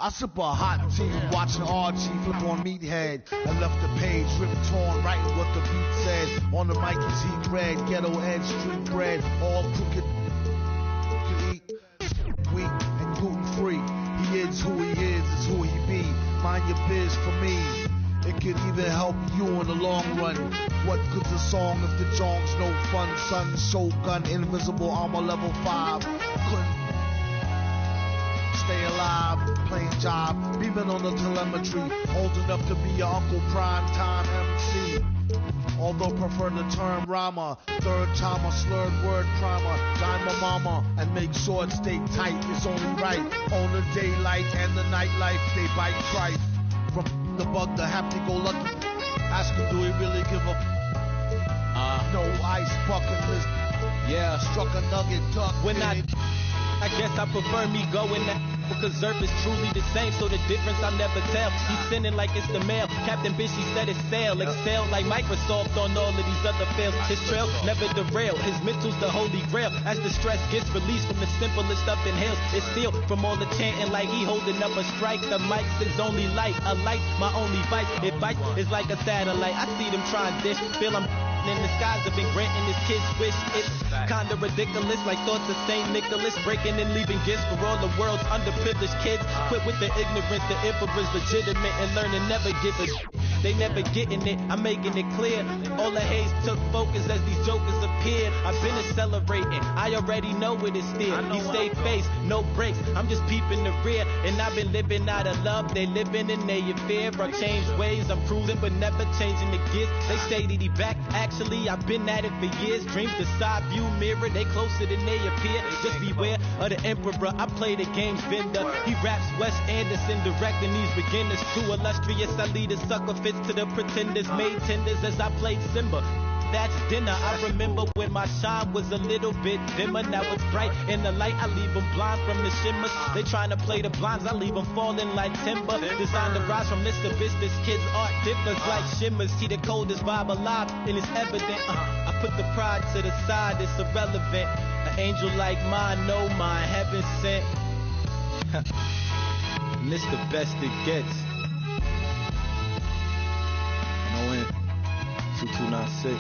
I sip a hot tea, watching Archie flip on Meathead. I left the page ripped torn, writing what the beat said. On the mic is heat red, ghetto edge, street bread, all crooked. Eat weak and gluten free. He is who he is who he be. Mind your biz for me. It could even help you in the long run. What good's a song if the jong's no fun? Sun, Shogun, invisible armor level 5. Couldn't stay alive, playing job, beaming on the telemetry, old enough to be your Uncle Prime Time MC. Although prefer the term rhymer, third timer, slurred word primer, dime my mama, and make sure it stay tight, it's only right. On the daylight and the nightlife, they bite trife. From the bug, the happy-go-lucky, ask him, do he really give a no ice bucket list? Yeah, struck a nugget duck. When I guess I prefer me going that because Zerp is truly the same, so the difference I'll never tell. He's sending like it's the mail. Captain Bishy said it's sail. Excel like Microsoft on all of these other fails. His trail never derail. His mental's the holy grail. As the stress gets released from the simplest stuff inhales, it's still from all the chanting like he holding up a strike. The mic's his only light, a light, my only vice. It bites, it's like a satellite. I see them trying dish, feel I'm in the skies have been granting his kids wish. It's kinda ridiculous, like thoughts of St. Nicholas, breaking and leaving gifts for all the world's underprivileged kids. Quit with the ignorance, the infrared's legitimate, and learning never give a they never getting it, I'm making it clear. All the haze took focus as these jokers appeared. I've been accelerating, I already know it is still. He stay face, no breaks, I'm just peeping the rear. And I've been living out of love, they living in their fear. I changed ways, I'm cruising but never changing the gears. They say that he back, actually I've been at it for years. Dreams the side view mirror, they closer than they appear. Just beware of the emperor, I play the game's vendor. He raps Wes Anderson, directing these beginners. Too illustrious, I lead a sucker fits to the pretenders. Made tenders as I played Simba. That's dinner. I remember when my shine was a little bit dimmer. Now it's bright in the light. I leave them blind from the shimmers. They trying to play the blinds. I leave them falling like timber. Designed to rise from Mr. Biss. This kid's art differs like shimmers. See the coldest vibe alive and it's evident. I put the pride to the side. It's irrelevant. An angel like mine, no mine, heaven sent. And it's the best it gets. NON 2296.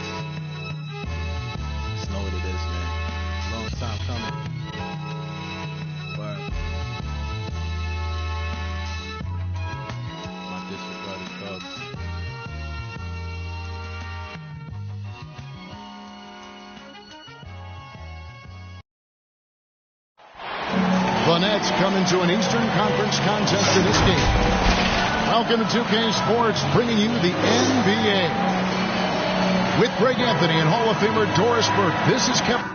Just know what it is, man. Long time coming. Word. My disregarded thugs. The Nets come into an Eastern Conference contest in this game. Welcome to 2K Sports, bringing you the NBA. With Greg Anthony and Hall of Famer Doris Burke, this is Kevin.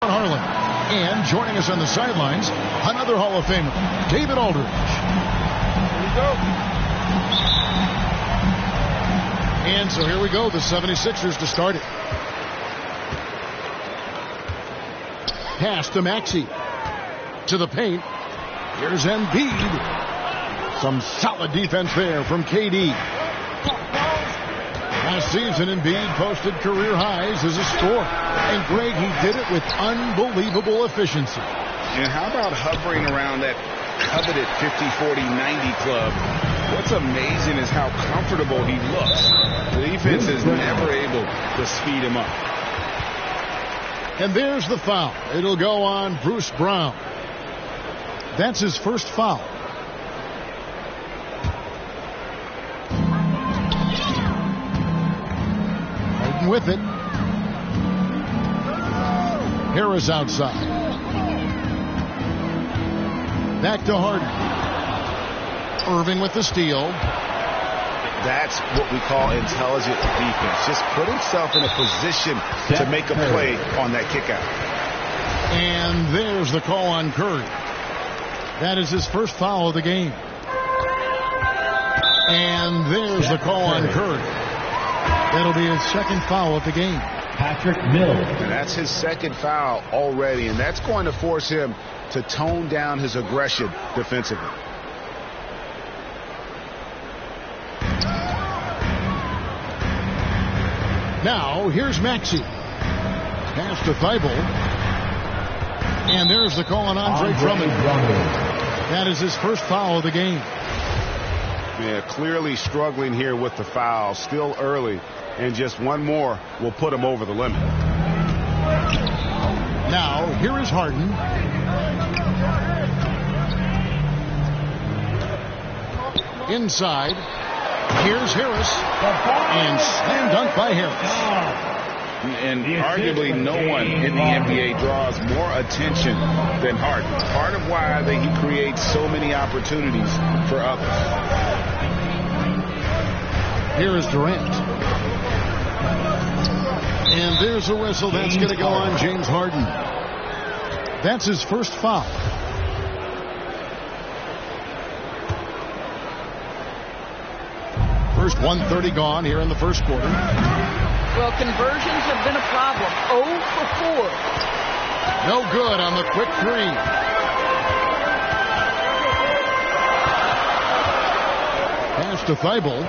Harlan. And joining us on the sidelines, another Hall of Famer, David Aldridge. Here we go. And so here we go, the 76ers to start it. Pass to Maxey. To the paint. Here's Embiid. Some solid defense there from KD. Last season, Embiid posted career highs as a scorer. And Greg, he did it with unbelievable efficiency. And how about hovering around that coveted 50-40-90 club? What's amazing is how comfortable he looks. The defense is never able to speed him up. And there's the foul. It'll go on Bruce Brown. That's his first foul. With it. Harris outside. Back to Harden. Irving with the steal. That's what we call intelligent defense. Just put himself in a position to make a play on that kick out. And there's the call on Curry. That is his first foul of the game. And there's the call on Curry. That'll be his second foul of the game. Patrick Mills. And that's his second foul already, and that's going to force him to tone down his aggression defensively. Now, here's Maxey. Pass to Thibault. And there's the call on Andre Drummond. That is his first foul of the game. Yeah, clearly struggling here with the foul. Still early, and just one more will put him over the limit. Now, here is Harden. Inside. Here's Harris. And slam dunk by Harris. And arguably no one in the NBA draws more attention than Harden. Part of why he creates so many opportunities for others. Here is Durant. And there's a whistle. That's going to go on James Harden. That's his first foul. First 1:30 gone here in the first quarter. Well, conversions have been a problem. 0 for 4. No good on the quick three. Pass to Thibault.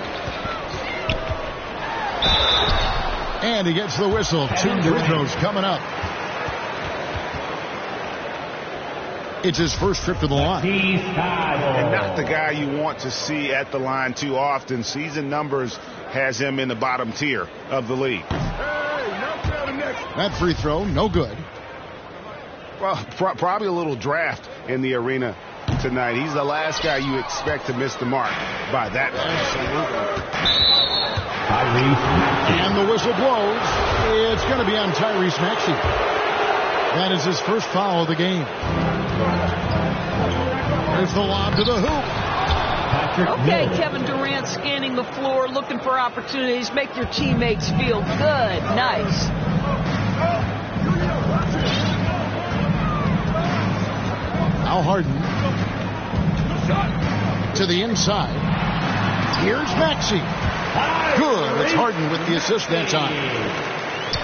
And he gets the whistle. 2 free throws coming up. It's his first trip to the line. And not the guy you want to see at the line too often. Season numbers has him in the bottom tier of the league. That free throw, no good. Well, probably a little draft in the arena tonight. He's the last guy you expect to miss the mark by that much. And the whistle blows. It's going to be on Tyrese Maxey. That is his first foul of the game. There's the lob to the hoop. Okay, Kevin Durant scanning the floor, looking for opportunities. Make your teammates feel good. Nice. Now Harden. To the inside. Here's Maxey. Good. It's Harden with the assist that time.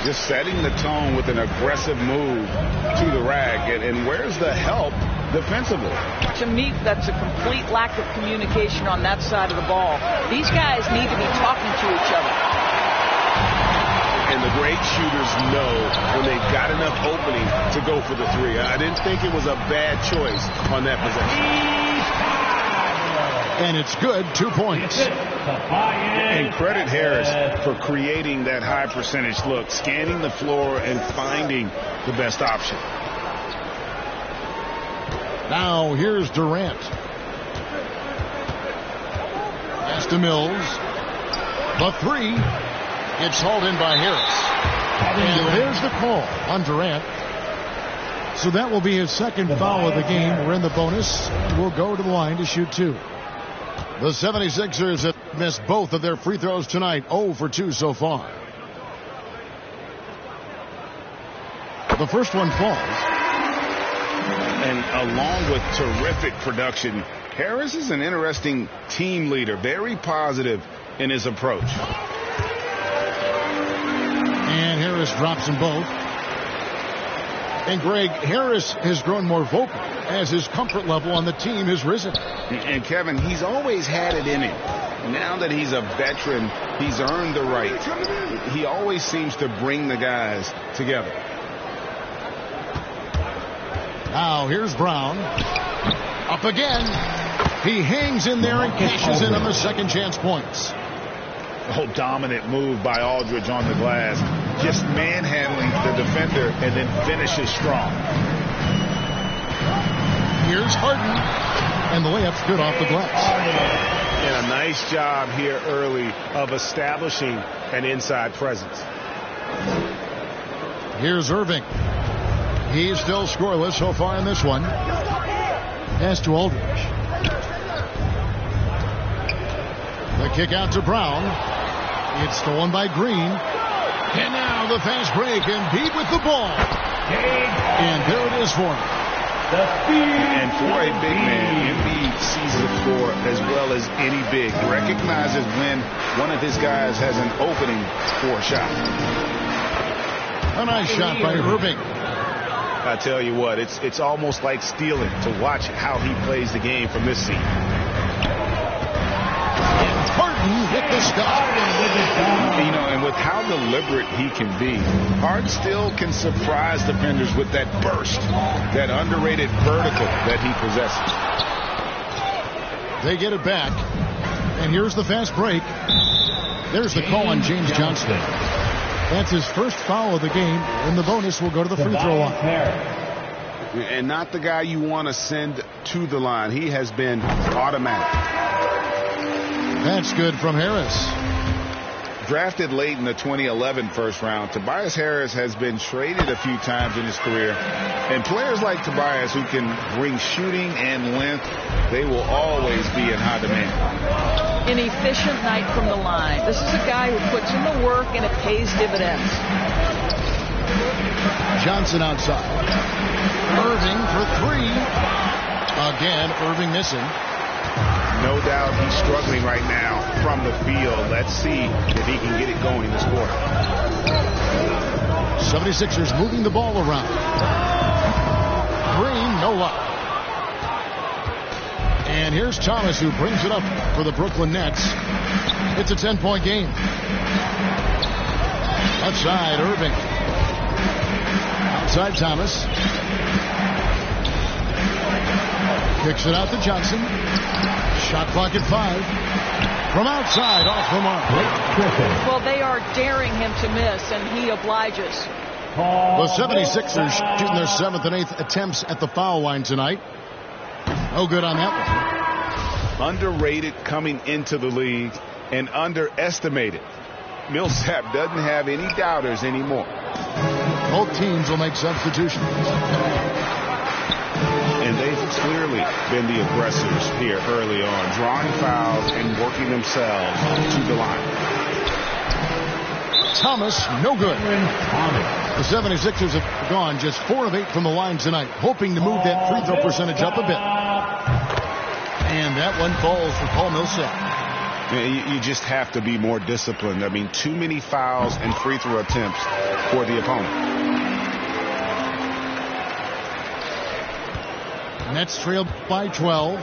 Just setting the tone with an aggressive move to the rack. And where's the help defensively? To me, that's a complete lack of communication on that side of the ball. These guys need to be talking to each other. And the great shooters know when they've got enough opening to go for the three. I didn't think it was a bad choice on that possession. And it's good. 2 points. And credit Harris for creating that high percentage look, scanning the floor and finding the best option. Now here's Durant. Pass to Mills. The three. It's hauled in by Harris. And there's the call on Durant. So that will be his second foul of the game. We're in the bonus. We'll go to the line to shoot 2. The 76ers have missed both of their free throws tonight. 0 for 2 so far. The first one falls. And along with terrific production, Harris is an interesting team leader. Very positive in his approach. And Harris drops them both. And Greg, Harris has grown more vocal as his comfort level on the team has risen. And Kevin, he's always had it in him. Now that he's a veteran, he's earned the right. He always seems to bring the guys together. Now here's Brown. Up again. He hangs in there and cashes in on the second chance points. Oh, dominant move by Aldridge on the glass. Just manhandling the defender and then finishes strong. Here's Harden. And the layup's good off the glass. And a nice job here early of establishing an inside presence. Here's Irving. He's still scoreless so far in this one. Pass to Aldridge. The kick out to Brown. It's stolen by Green. And now the fast break. Embiid with the ball. And there it is for him. And for a big man, Embiid sees the floor as well as any big. Recognizes when one of his guys has an opening for a shot. A nice shot by Irving. I tell you what, it's almost like stealing to watch how he plays the game from this seat. Harden hit the stop. You know, and with how deliberate he can be, Harden still can surprise defenders with that burst, that underrated vertical that he possesses. They get it back. And here's the fast break. There's the call on James Johnson. That's his first foul of the game, and the bonus will go to the free throw line. And not the guy you want to send to the line. He has been automatic. That's good from Harris. Drafted late in the 2011 first round, Tobias Harris has been traded a few times in his career. And players like Tobias who can bring shooting and length, they will always be in high demand. An efficient night from the line. This is a guy who puts in the work and it pays dividends. Johnson outside. Irving for three. Again, Irving missing. No doubt he's struggling right now from the field. Let's see if he can get it going this quarter. 76ers moving the ball around. Green, no luck. And here's Thomas who brings it up for the Brooklyn Nets. It's a 10-point game. Outside, Irving. Outside, Thomas. Kicks it out to Johnson. Shot clock at 5. From outside, off the mark. Well, they are daring him to miss, and he obliges. The 76ers shooting their 7th and 8th attempts at the foul line tonight. No good on that one. Underrated coming into the league and underestimated. Millsap doesn't have any doubters anymore. Both teams will make substitutions. And they've clearly been the aggressors here early on, drawing fouls and working themselves to the line. Thomas, no good. The 76ers have gone just 4 of 8 from the line tonight, hoping to move that free throw percentage up a bit. And that one falls for Paul Millsap. You just have to be more disciplined. I mean, too many fouls and free throw attempts for the opponent. Nets trailed by 12.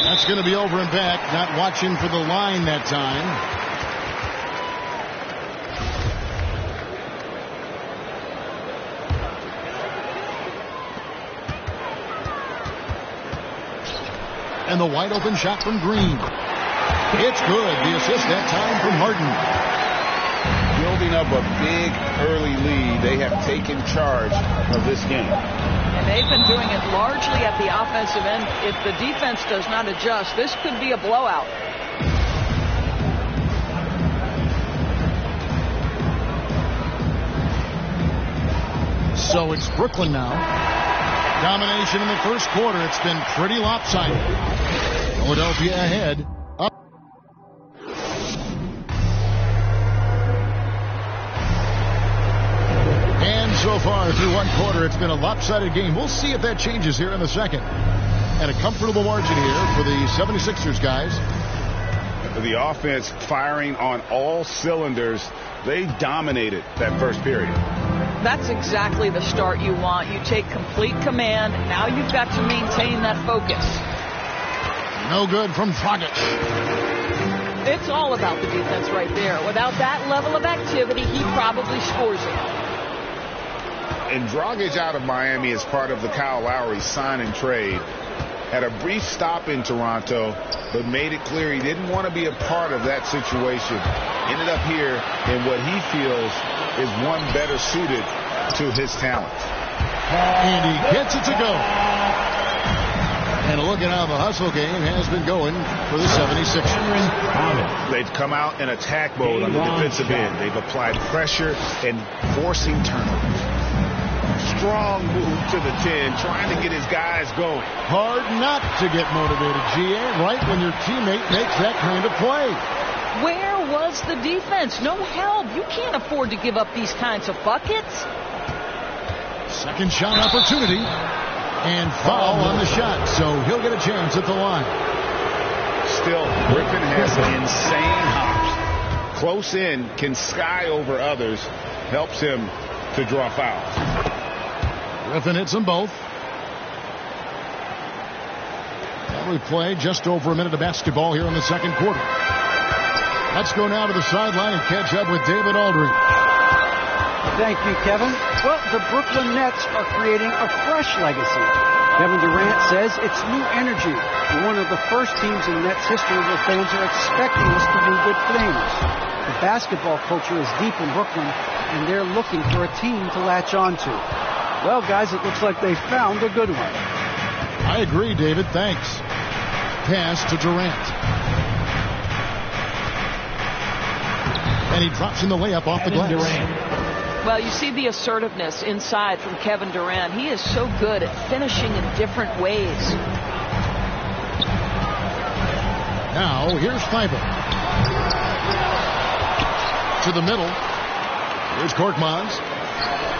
That's going to be over and back. Not watching for the line that time. And the wide open shot from Green. It's good. The assist that time from Harden. Building up a big early lead. They have taken charge of this game. And they've been doing it largely at the offensive end. If the defense does not adjust, this could be a blowout. So it's Brooklyn now. Domination in the first quarter. It's been pretty lopsided. Philadelphia ahead. Up. And so far through one quarter, it's been a lopsided game. We'll see if that changes here in the second. And a comfortable margin here for the 76ers guys. The offense firing on all cylinders. They dominated that first period. That's exactly the start you want. You take complete command. Now you've got to maintain that focus. No good from Dragic. It's all about the defense right there. Without that level of activity, he probably scores it. And Dragic out of Miami as part of the Kyle Lowry sign and trade. Had a brief stop in Toronto, but made it clear he didn't want to be a part of that situation. Ended up here in what he feels is one better suited to his talent. And he gets it to go. And look at how the hustle game has been going for the 76ers. They've come out in attack mode on the defensive end. They've applied pressure and forcing turnovers. Strong move to the 10, trying to get his guys going. Hard not to get motivated, GA, right when your teammate makes that kind of play. Where was the defense? No help. You can't afford to give up these kinds of buckets. Second shot opportunity. And foul on the shot, so he'll get a chance at the line. Still, Griffin has insane hops. Close in, can sky over others, helps him to draw fouls. Griffin hits them both. We play just over a minute of basketball here in the second quarter. Let's go now to the sideline and catch up with David Aldridge. Thank you, Kevin. Well, the Brooklyn Nets are creating a fresh legacy. Kevin Durant says it's new energy. We're one of the first teams in Nets history where fans are expecting us to be good flames. The basketball culture is deep in Brooklyn, and they're looking for a team to latch on to. Well, guys, it looks like they found a good one. I agree, David. Thanks. Pass to Durant. And he drops in the layup off the glass. Well, you see the assertiveness inside from Kevin Durant. He is so good at finishing in different ways. Now, here's Thybulle. To the middle. Here's Korkmaz.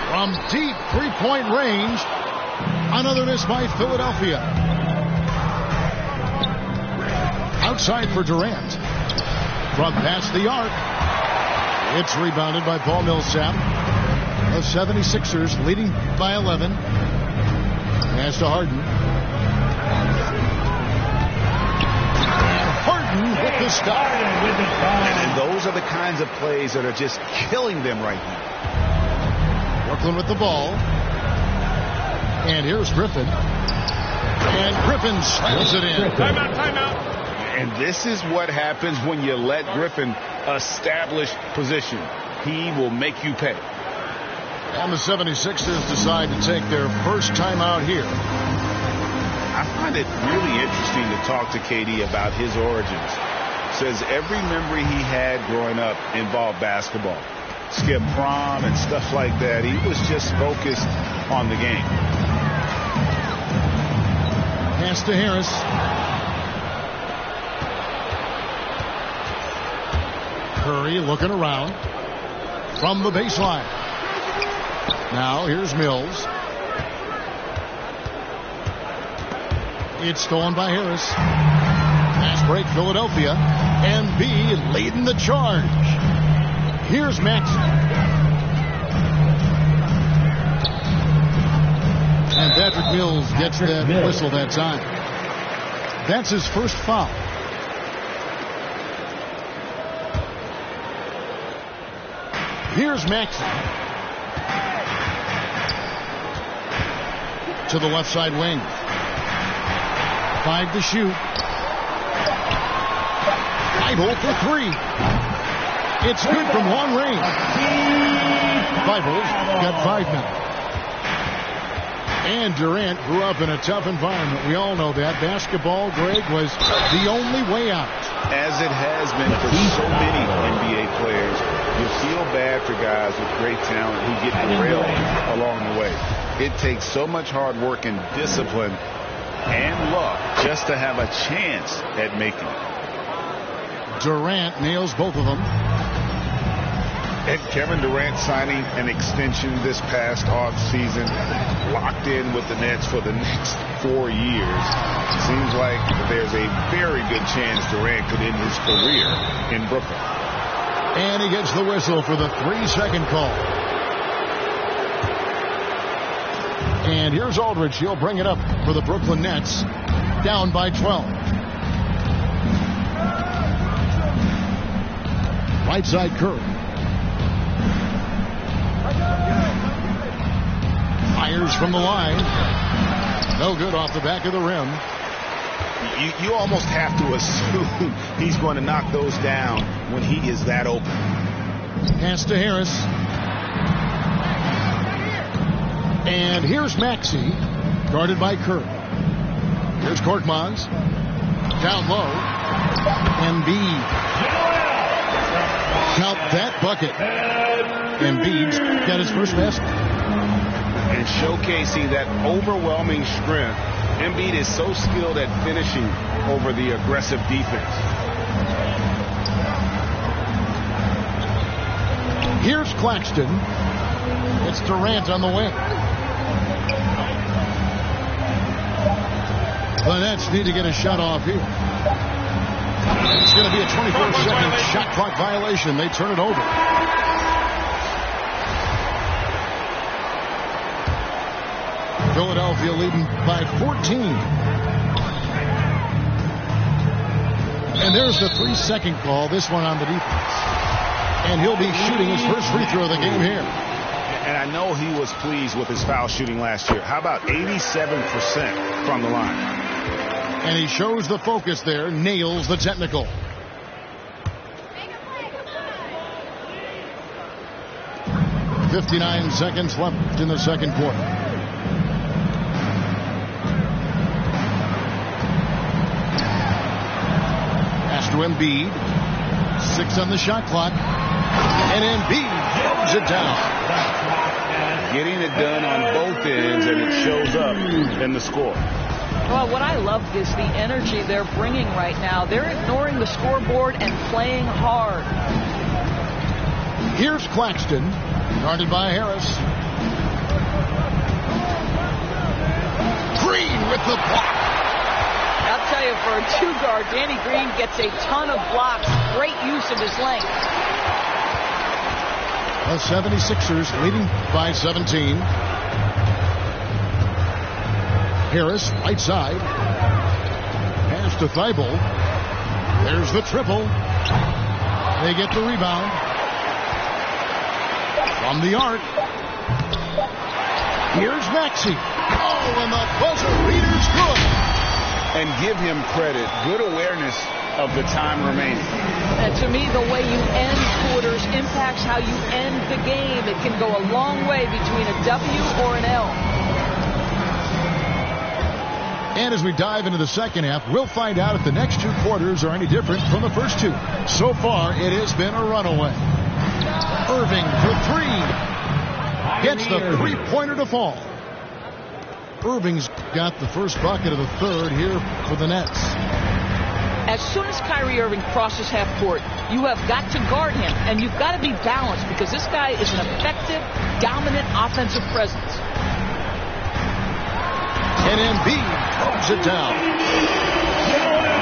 From deep three-point range. Another miss by Philadelphia. Outside for Durant. From past the arc. It's rebounded by Paul Millsap. The 76ers leading by 11. Pass to Harden. And Harden with the stop. And those are the kinds of plays that are just killing them right now. Brooklyn with the ball. And here's Griffin. And Griffin slams it in. Timeout. And this is what happens when you let Griffin establish position. He will make you pay. And the 76ers decide to take their first timeout here. I find it really interesting to talk to KD about his origins. Says every memory he had growing up involved basketball. Skip prom and stuff like that. He was just focused on the game. Pass to Harris. Curry looking around from the baseline. Now here's Mills. It's stolen by Harris. Fast break Philadelphia. Embiid leading the charge. Here's Maxey. And Patrick Mills gets that whistle that time. That's his first foul. Here's Maxey. To the left side wing. 5 to shoot. Thybulle for 3. It's good from long range. Thybulle's got 5 now. And Durant grew up in a tough environment. We all know that. Basketball, Greg, was the only way out. As it has been for so many NBA players, you feel bad for guys with great talent who get derailed along the way. It takes so much hard work and discipline and luck just to have a chance at making it. Durant nails both of them. And Kevin Durant signing an extension this past offseason, locked in with the Nets for the next 4 years. Seems like there's a very good chance Durant could end his career in Brooklyn. And he gets the whistle for the 3-second call. And here's Aldridge. He'll bring it up for the Brooklyn Nets. Down by 12. Right side Curry. Fires from the line. No good off the back of the rim. You almost have to assume he's going to knock those down when he is that open. Pass to Harris. And here's Maxey, guarded by Curry. Here's Korkmaz. Down low. Embiid. Count that bucket. Embiid's got his first basket. And showcasing that overwhelming strength. Embiid is so skilled at finishing over the aggressive defense. Here's Claxton. It's Durant on the wing. The Nets need to get a shot off here. It's going to be a 24-second shot clock violation. They turn it over. Philadelphia leading by 14. And there's the 3-second call, this one on the defense. And he'll be shooting his first free throw of the game here. And I know he was pleased with his foul shooting last year. How about 87% from the line? And he shows the focus there, nails the technical. .59 seconds left in the second quarter. Pass to Embiid. 6 on the shot clock. And Embiid throws it down. Getting it done on both ends, and it shows up in the score. Well, what I love is the energy they're bringing right now. They're ignoring the scoreboard and playing hard. Here's Claxton, guarded by Harris. Green with the block. I'll tell you, for a 2-guard, Danny Green gets a ton of blocks. Great use of his length. The 76ers leading by 17. Harris, right side. Pass to Thibault. There's the triple. They get the rebound. From the arc. Here's Maxey. Oh, and the buzzer beater's good. And give him credit. Good awareness of the time remaining. And to me, the way you end quarters impacts how you end the game. It can go a long way between a W or an L. And as we dive into the second half, we'll find out if the next 2 quarters are any different from the first 2. So far, it has been a runaway. Irving for 3. Gets the 3-pointer to fall. Irving's got the first bucket of the third here for the Nets. As soon as Kyrie Irving crosses half court, you have got to guard him, and you've got to be balanced because this guy is an effective, dominant offensive presence. And Embiid throws it down.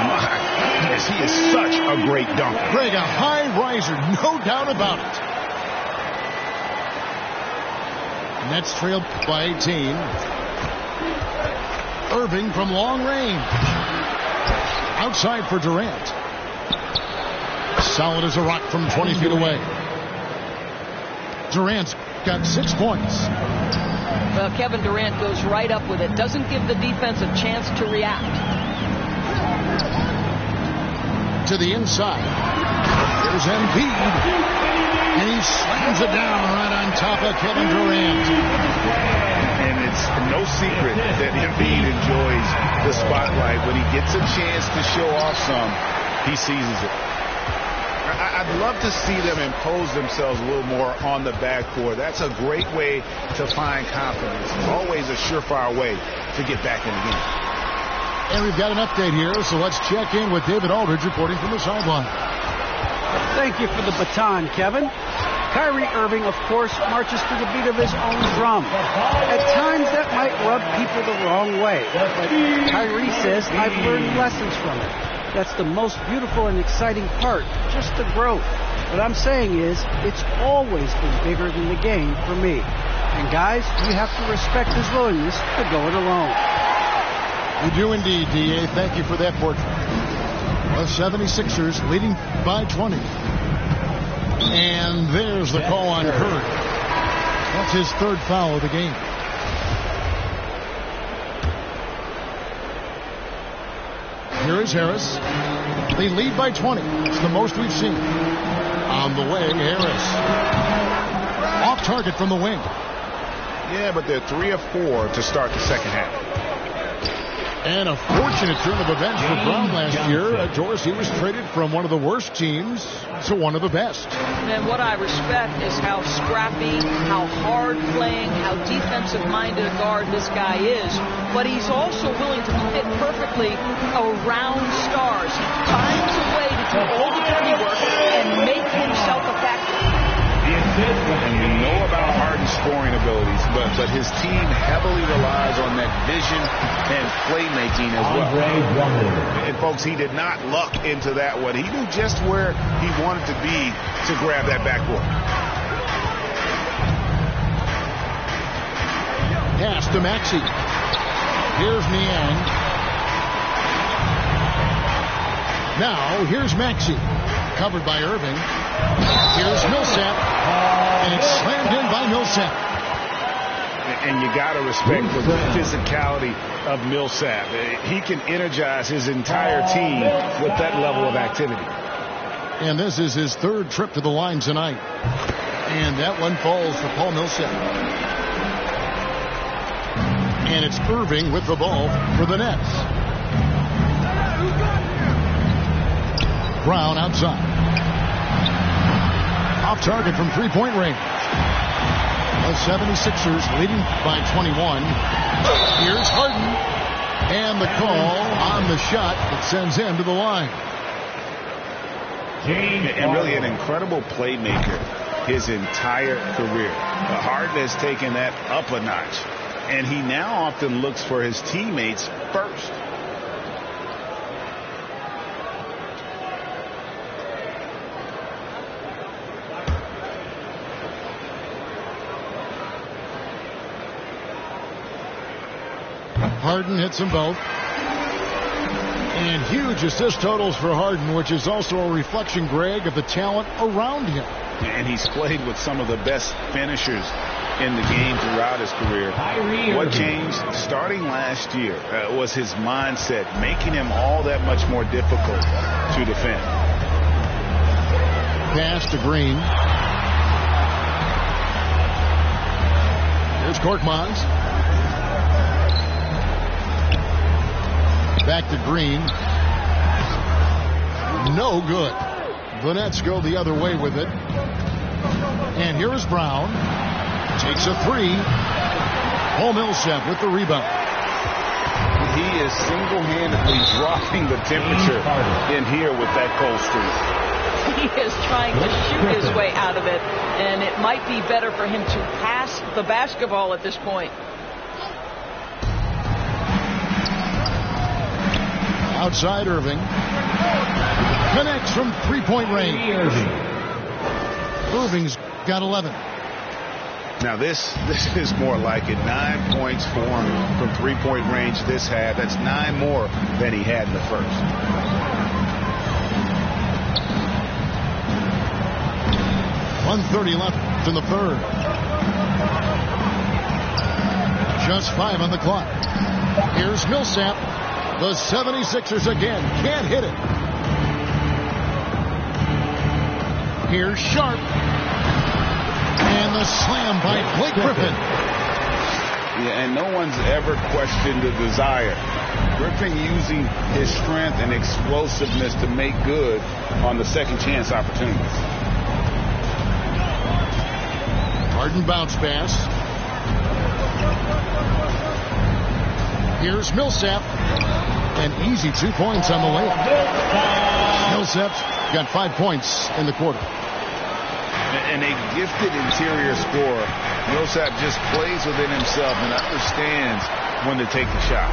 My goodness, he is such a great dunker. Greg, a high riser, no doubt about it. Nets trail by 18. Irving from long range. Outside for Durant. Solid as a rock from 20 feet away. Durant's got 6 points. Well, Kevin Durant goes right up with it. Doesn't give the defense a chance to react. To the inside. There's Embiid. And he slams it down right on top of Kevin Durant. And it's no secret that Embiid enjoys the spotlight. When he gets a chance to show off some, he seizes it. I'd love to see them impose themselves a little more on the backboard. That's a great way to find confidence. It's always a surefire way to get back in the game. And we've got an update here, so let's check in with David Aldridge reporting from the sideline. Thank you for the baton, Kevin. Kyrie Irving, of course, marches to the beat of his own drum. At times, that might rub people the wrong way. But Kyrie says, I've learned lessons from it. That's the most beautiful and exciting part, just the growth. What I'm saying is, it's always been bigger than the game for me. And guys, you have to respect his willingness to go it alone. We do indeed, D.A. Thank you for that portrait. The 76ers leading by 20. And there's the call on Curry. That's his 3rd foul of the game. Here is Harris. They lead by 20. It's the most we've seen. On the way, Harris. Off target from the wing. Yeah, but they're 3 of 4 to start the second half. And a fortunate turn of events for Brown last year. Doris, he was traded from one of the worst teams to one of the best. And what I respect is how scrappy, how hard playing, how defensive-minded a guard this guy is. But he's also willing to fit perfectly around stars. He finds a way to do all the dirty work and make himself a factor. And we know about Harden's scoring abilities, but his team heavily relies on that vision and playmaking as well. And folks, he did not luck into that one. He knew just where he wanted to be to grab that backboard. Pass to Maxey. Here's Niang. Now, here's Maxey. Covered by Irving. Here's Millsap. And it's slammed in by Millsap. And you got to respect the physicality of Millsap. He can energize his entire team with that level of activity. And this is his third trip to the line tonight. And that one falls for Paul Millsap. And it's Irving with the ball for the Nets. Brown outside. Off target from three-point range. The 76ers leading by 21. Here's Harden. And the call on the shot that sends him to the line. And really an incredible playmaker his entire career. Harden has taken that up a notch. And he now often looks for his teammates first. Harden hits them both. And huge assist totals for Harden, which is also a reflection, Greg, of the talent around him. And he's played with some of the best finishers in the game throughout his career. What changed starting last year was his mindset, making him all that much more difficult to defend. Pass to Green. Here's Korkmaz. Back to Green. No good. The Nets go the other way with it. And here is Brown. Takes a three. Paul Millsap with the rebound. He is single-handedly dropping the temperature in here with that cold streak. He is trying to shoot his way out of it, and it might be better for him to pass the basketball at this point. Outside Irving. Connects from three-point range. Irving's got 11. Now this is more like it. 9 points for him from three-point range this half. That's 9 more than he had in the first. .130 left in the third. Just 5 on the clock. Here's Millsap. The 76ers again can't hit it. Here's Sharp. And the slam by Blake Griffin. Yeah, and no one's ever questioned the desire. Griffin using his strength and explosiveness to make good on the second chance opportunities. Harden bounce pass. Here's Millsap. An easy 2 points on the layup. Millsap's got 5 points in the quarter. And a gifted interior scorer. Millsap just plays within himself and understands when to take the shot.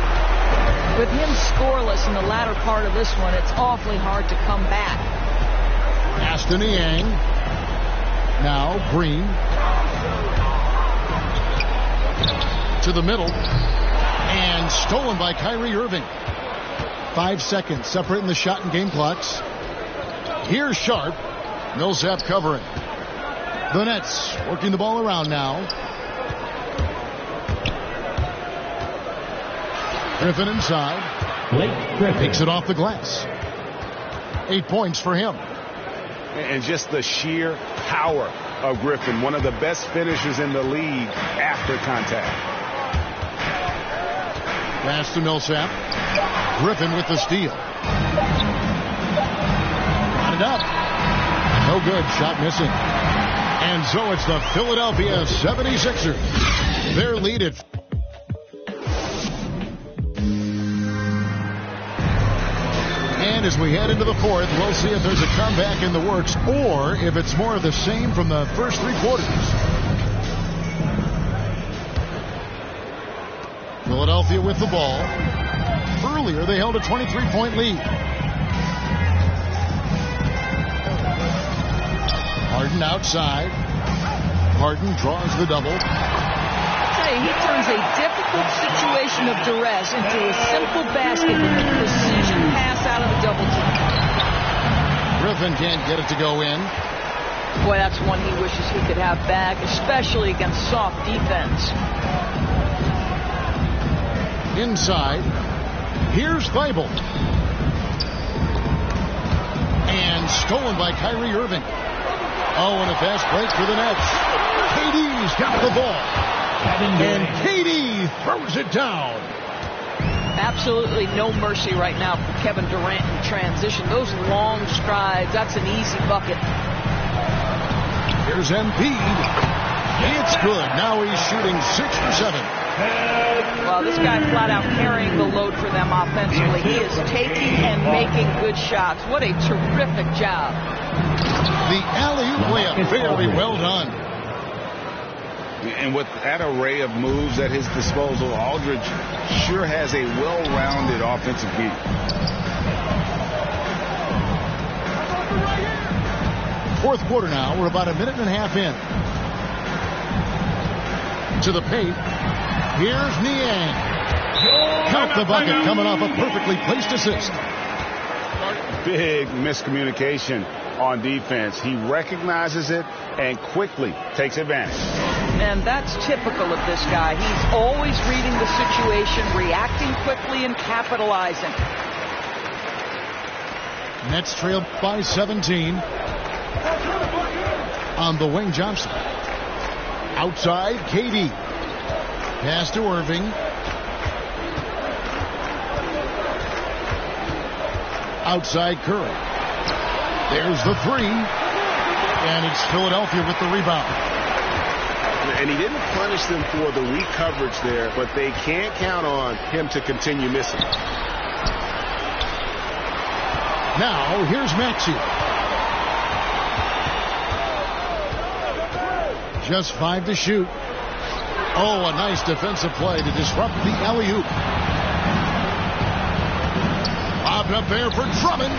With him scoreless in the latter part of this one, it's awfully hard to come back. Pass to Niang. Now Green. To the middle. And stolen by Kyrie Irving. 5 seconds separating the shot and game clocks. Here's Sharp. Millsap covering. The Nets working the ball around now. Griffin inside. Takes it off the glass. 8 points for him. And just the sheer power of Griffin. One of the best finishers in the league after contact. Pass to Millsap. Griffin with the steal. Got it up. No good. Shot missing. And so it's the Philadelphia 76ers. Their lead at... And as we head into the fourth, we'll see if there's a comeback in the works or if it's more of the same from the first 3 quarters. Philadelphia with the ball. Earlier, they held a 23-point lead. Harden outside. Harden draws the double. He turns a difficult situation of duress into a simple basket with a precision pass out of the double team. Griffin can't get it to go in. Boy, that's one he wishes he could have back, especially against soft defense. Inside. Here's Thibault. And stolen by Kyrie Irving. Oh, and a fast break for the Nets. KD's got the ball. And KD throws it down. Absolutely no mercy right now for Kevin Durant in transition. Those long strides, that's an easy bucket. Here's Embiid. It's good. Now he's shooting 6 for 7. Well, this guy flat out carrying the load for them offensively. He is taking and making good shots. What a terrific job. The alley-oop layup, very well done. And with that array of moves at his disposal, Aldridge sure has a well-rounded offensive game. Fourth quarter now. We're about a minute and a half in. To the paint. Here's Niang. Count the bucket coming off a perfectly placed assist. Big miscommunication on defense. He recognizes it and quickly takes advantage. And that's typical of this guy. He's always reading the situation, reacting quickly, and capitalizing. Nets trailed by 17. On the wing, Johnson. Outside, KD. Pass to Irving. Outside, Curry. There's the three. And it's Philadelphia with the rebound. And he didn't punish them for the weak coverage there, but they can't count on him to continue missing. Now, here's Maxey. Just 5 to shoot. Oh, a nice defensive play to disrupt the alley-oop. Bobbed up there for Drummond.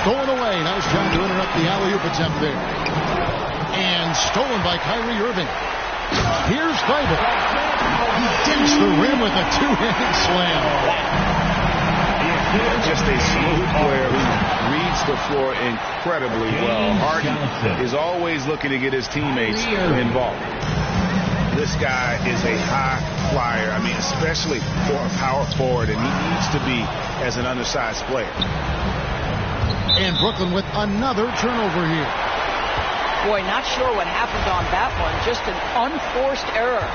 Stolen away. Nice job to interrupt the alley-oop attempt there. And stolen by Kyrie Irving. Here's Thibault. He dinks the rim with a two-handed slam. Just a smooth player who reads the floor incredibly well. Harden is always looking to get his teammates involved. This guy is a high flyer. I mean, especially for a power forward, and he needs to be as an undersized player. And Brooklyn with another turnover here. Boy, not sure what happened on that one. Just an unforced error.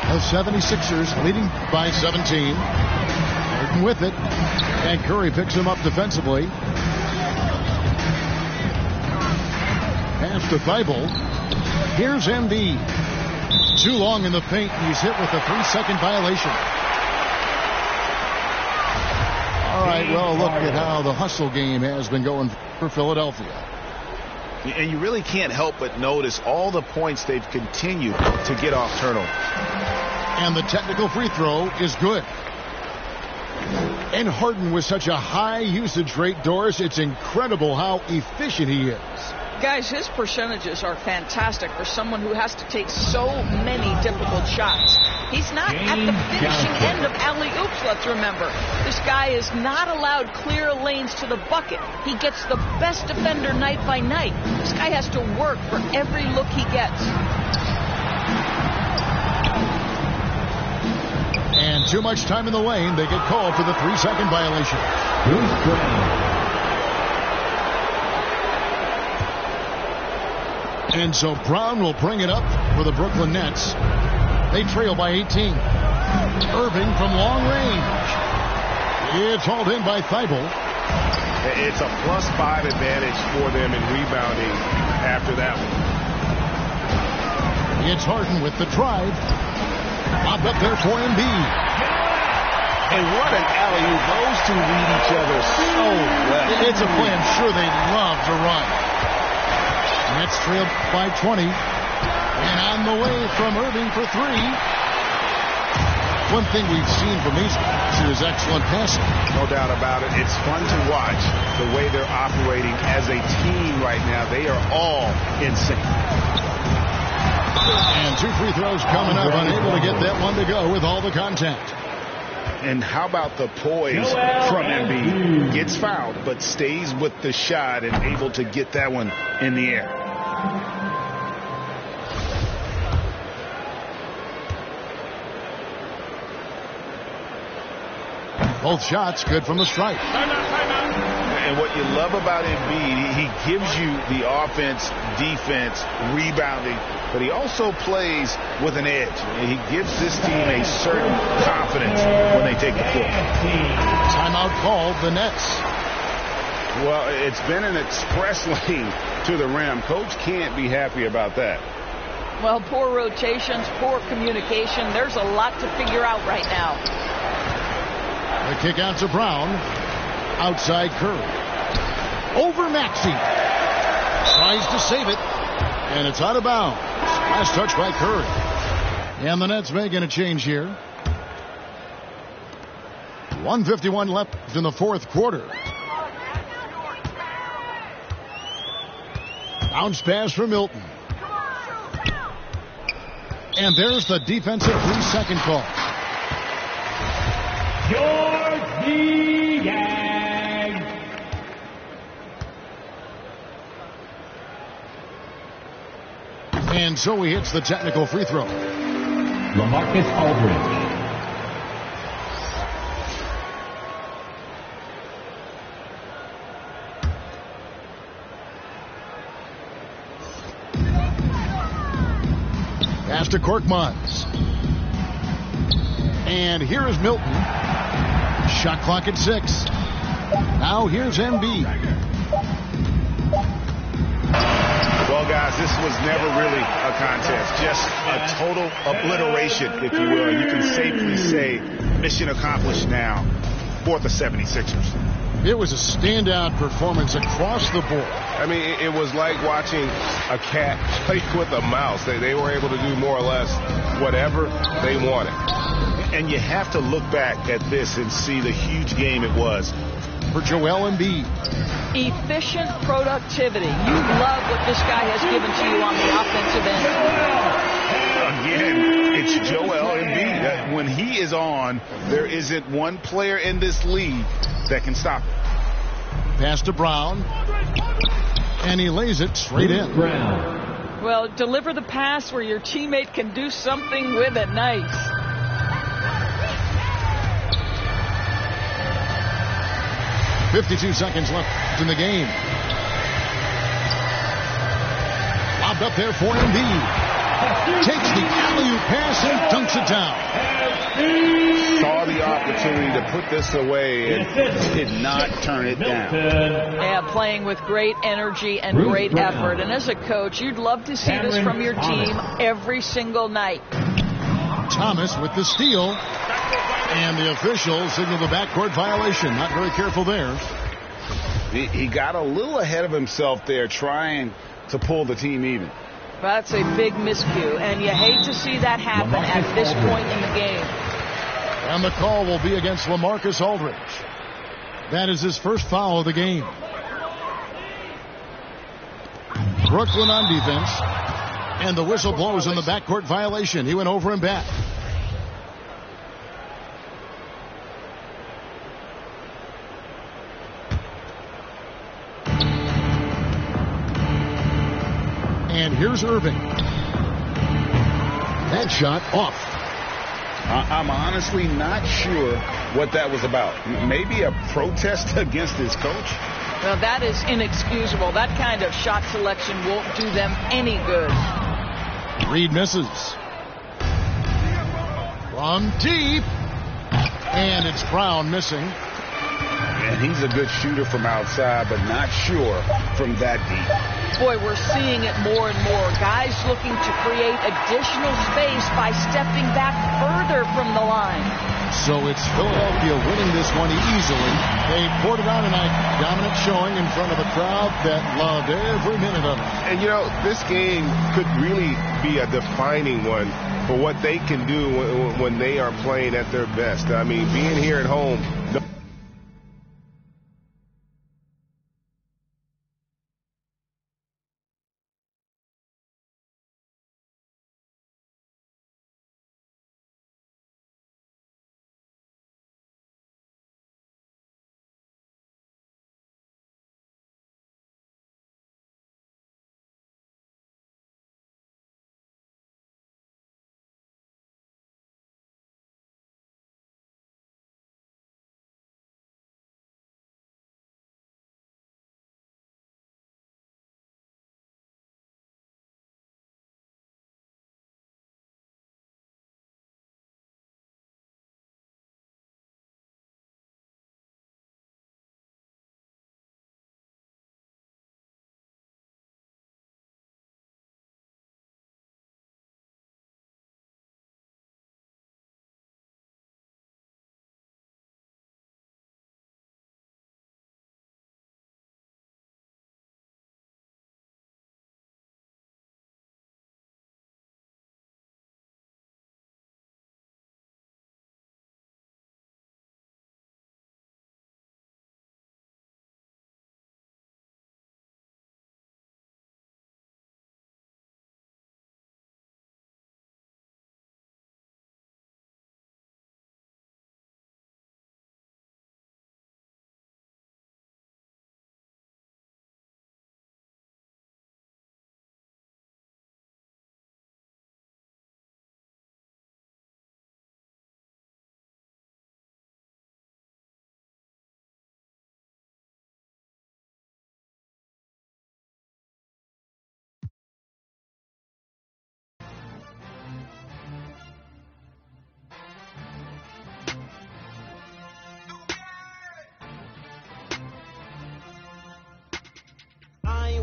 The 76ers leading by 17. Harden with it. And Curry picks him up defensively. Pass to Thibault. Here's Embiid. Too long in the paint. He's hit with a 3-second violation. All right, well, look at how the hustle game has been going for Philadelphia. And you really can't help but notice all the points they've continued to get off turnover. And the technical free throw is good. And Harden with such a high usage rate, Doris, it's incredible how efficient he is. Guys, his percentages are fantastic for someone who has to take so many difficult shots. He's not at the finishing end of alley-oops, let's remember. This guy is not allowed clear lanes to the bucket. He gets the best defender night by night. This guy has to work for every look he gets. And too much time in the lane. They get called for the 3-second violation. And so Brown will bring it up for the Brooklyn Nets. They trail by 18. Irving from long range. It's hauled in by Thibault. It's a +5 advantage for them in rebounding after that one. It's Harden with the drive. Bobbed up there for Embiid. And what an alley-oop. Those two read each other so well. It's a play I'm sure they love to run. Nets trailed by 20. And on the way from Irving for 3. One thing we've seen from these guys is excellent passing. No doubt about it. It's fun to watch the way they're operating as a team right now. They are all in sync. And 2 free throws coming up, unable to get that one to go with all the contact. And how about the poise from Embiid? Gets fouled, but stays with the shot and able to get that one in the air. Both shots good from the stripe. And what you love about Embiid, he gives you the offense, defense, rebounding, but he also plays with an edge. He gives this team a certain confidence when they take the floor. Timeout called, the Nets. Well, it's been an express lane to the rim. Coach can't be happy about that. Well, poor rotations, poor communication. There's a lot to figure out right now. The kick out to Brown. Outside Curry. Over Maxey. Tries to save it. And it's out of bounds. Last touch by Curry. And the Nets making a change here. 1:51 left in the fourth quarter. Bounce pass for Milton. And there's the defensive 3-second call. George Niang. And so he hits the technical free throw. LaMarcus Aldridge. Pass to Korkmaz. And here is Milton. Shot clock at 6. Now here's Embiid. Well, guys, this was never really a contest. Just a total obliteration, if you will. And you can safely say mission accomplished now for the 76ers. It was a standout performance across the board. I mean, it was like watching a cat play with a mouse. They were able to do more or less whatever they wanted. And you have to look back at this and see the huge game it was. For Joel Embiid. Efficient productivity. You love what this guy has given to you on the offensive end. Again, it's Joel Embiid. When he is on, there isn't one player in this league that can stop it. Pass to Brown. And he lays it straight in. Well, deliver the pass where your teammate can do something with it. Nice. .52 seconds left in the game. Lobbed up there for Embiid. Takes the alley-oop pass and dunks it down. Saw the opportunity to put this away and did not turn it down. Yeah, playing with great energy and great effort. And as a coach, you'd love to see this from your team every single night. Thomas with the steal. And the officials signal the backcourt violation. Not very careful there. He got a little ahead of himself there trying to pull the team even. That's a big miscue, and you hate to see that happen at this point in the game. And the call will be against LaMarcus Aldridge. That is his first foul of the game. Brooklyn on defense. And the whistle blows on the backcourt violation. He went over and back. And here's Irving. That shot off. I'm honestly not sure what that was about. Maybe a protest against his coach? Well, that is inexcusable. That kind of shot selection won't do them any good. Reed misses. From deep. And it's Brown missing. And he's a good shooter from outside, but not sure from that deep. Boy, we're seeing it more and more. Guys looking to create additional space by stepping back further from the line. So it's Philadelphia winning this one easily. They poured it on tonight. Dominant showing in front of a crowd that loved every minute of it. And, this game could really be a defining one for what they can do when they are playing at their best. I mean, being here at home.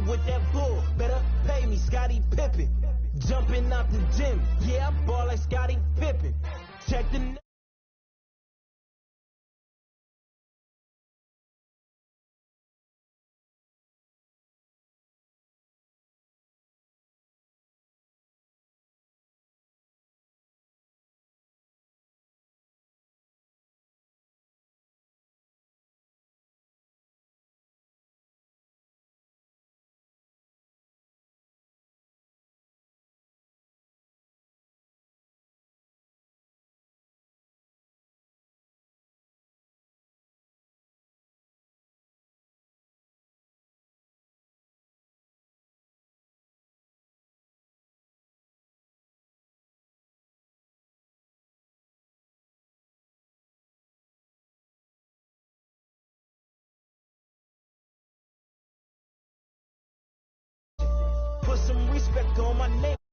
With that bull, better pay me, Scottie Pippen. Jumping out the gym, yeah, I ball like Scottie Pippen. Check the put some respect on my name.